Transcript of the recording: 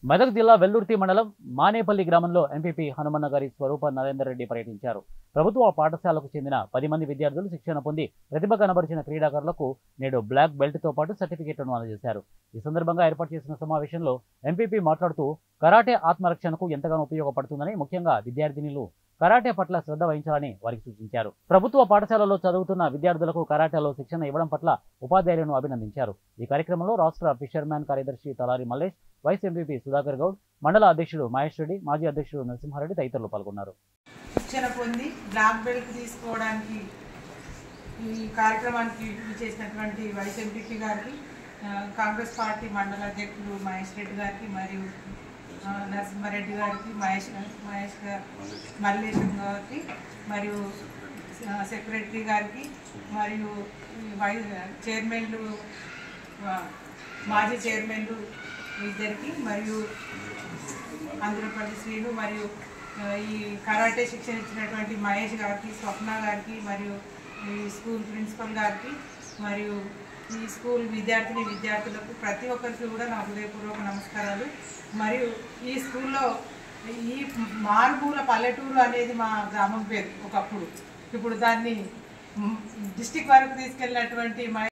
మెదక్ జిల్లా వెల్లుర్తి మండలం మానేపల్లి గ్రామంలో ఎంపీపీ హనుమన్న గారి స్వరూప నరేందర్ రెడ్డి పర్యటించారు. ప్రభుత్వ పాఠశాలకు చెందిన 10 మంది విద్యార్థులు శిక్షణ పొంది ప్రతిభ కనబరిచిన క్రీడాకారులకు నేడు బ్లాక్ బెల్ట్తో పాటు సర్టిఫికెట్లను అందజేశారు. ఈ సందర్భంగా ఏర్పాటు చేసిన సమావేశంలో ఎంపీపీ మాట్లాడుతూ కరాటే ఆత్మరక్షణకు ఎంతగానో ఉపయోగపడుతుందని, ముఖ్యంగా విద్యార్థినులు కరాటే పట్ల శ్రద్ధ వహించాలని వారికి సూచించారు. ప్రభుత్వ పాఠశాలలో చదువుతున్న విద్యార్థులకు కరాటేలో శిక్షణ ఇవ్వడం పట్ల ఉపాధ్యాయులను అభినందించారు. ఈ కార్యక్రమంలో రాష్ట్ర ఫిషర్మ్యాన్ కార్యదర్శి తలారి మల్లేష్, వైస్ ఎంపీపీ సుధాకర్ గౌడ్, మండల అధ్యక్షుడు మహేష్ రెడ్డి, మాజీ అధ్యక్షుడు నరసింహారెడ్డి తదితరులు పాల్గొన్నారు. శిక్షణ పొంది బ్లాక్ బెల్ట్ తీసుకోవడానికి ఈ కార్యక్రమానికి చేసినటువంటి వైస్ ఎంపీపీ గారికి, కాంగ్రెస్ పార్టీ మండల అధ్యక్షుడు మహేష్ రెడ్డి గారికి మరియు నరసింహారెడ్డి గారికి, మల్లేశం గారికి మరియు సెక్రటరీ గారికి మరియు చైర్మన్లు, మాజీ చైర్మన్లు ఇద్దరికి మరియు ఆంధ్రప్రదేశ్ శ్రీలు మరియు ఈ కరాటే శిక్షణ ఇచ్చినటువంటి మహేష్ గారికి, స్వప్న గారికి మరియు ఈ స్కూల్ ప్రిన్సిపల్ గారికి మరియు ఈ స్కూల్ విద్యార్థులకు ప్రతి ఒక్కరికి కూడా నా హృదయపూర్వక నమస్కారాలు. మరియు ఈ స్కూల్లో ఈ మారుమూల పల్లెటూరు అనేది మా గ్రామం పేరు ఒకప్పుడు. ఇప్పుడు దాన్ని డిస్టిక్ వరకు తీసుకెళ్ళినటువంటి